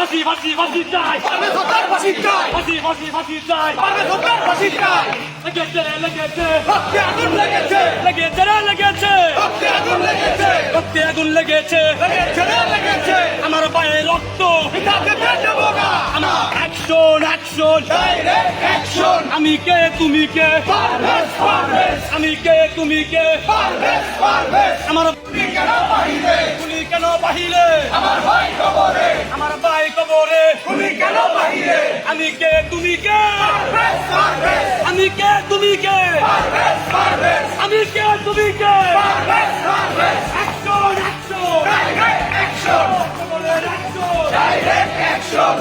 ফাঁসি ফাঁসি ফাঁসি চাই পারভেজ হত্যার ফাঁসি চাই ফাঁসি ফাঁসি ফাঁসি চাই পারভেজ হত্যার ফাঁসি চাই লেগেছে লেগেছে রক্তে আগুন লেগেছে লেগেছে রে লেগেছে রক্তে আগুন লেগেছে রক্তে আগুন লেগেছে লেগেছে রে লেগেছে আমার পায়ে রক্ত পিতাকে দেব না আমার অ্যাকশন অ্যাকশন ডাইরেক্ট অ্যাকশন আমি কে তুমি কে পারভেজ পারভেজ আমি কে তুমি কে পারভেজ পারভেজ আমার তুমি কেন বাহিরে তুমি কেন বাহিরে আমার ভাই কবরে আমার ভাই কবরে তুমি কেন বাহিরে আমি কে তুমি কে পারভেজ পারভেজ আমি কে তুমি কে পারভেজ পারভেজ আমি কে তুমি কে Parvez Parvez action action direct action কবরের অ্যাকশন ডাইরেক্ট অ্যাকশন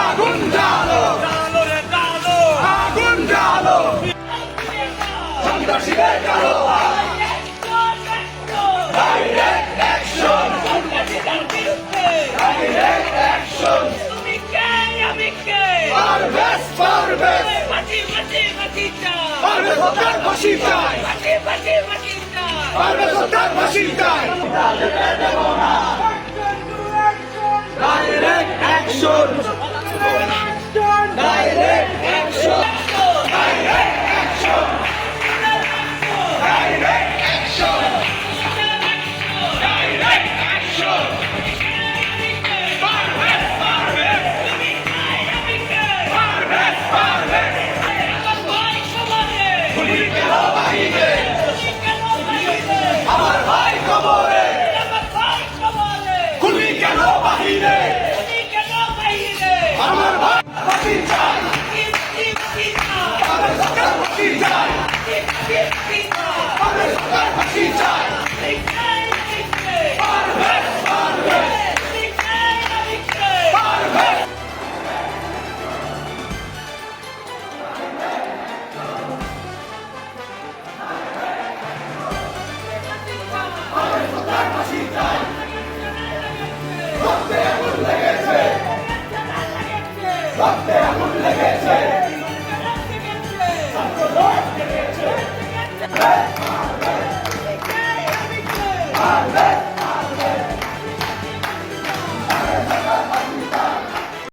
আগুন জ্বালো ডালো রে ডালো আগুন জ্বালো সন্ত্রাসীদের কালো ডাইরেক্ট অ্যাকশন ডাইরেক্ট অ্যাকশন তুমি কে আমি কে পারভেজ পারভেজ ফাঁসি ফাঁসি ফাঁসি চাই পারভেজ হত্যার ফাঁসি চাই ফাঁসি ফাঁসি ফাঁসি চাই পারভেজ হত্যার ফাঁসি চাই direct action direct action direct action direct action direct action Parvez Parvez Parvez Parvez গুলি কেন বাহিরে আমার ভাই কবরে গুলি কেন বাহিরে আমার ভাই ফাঁসি চাই পারভেজ হত্যার ফাঁসি চাই পারভেজ হত্যার ফাঁসি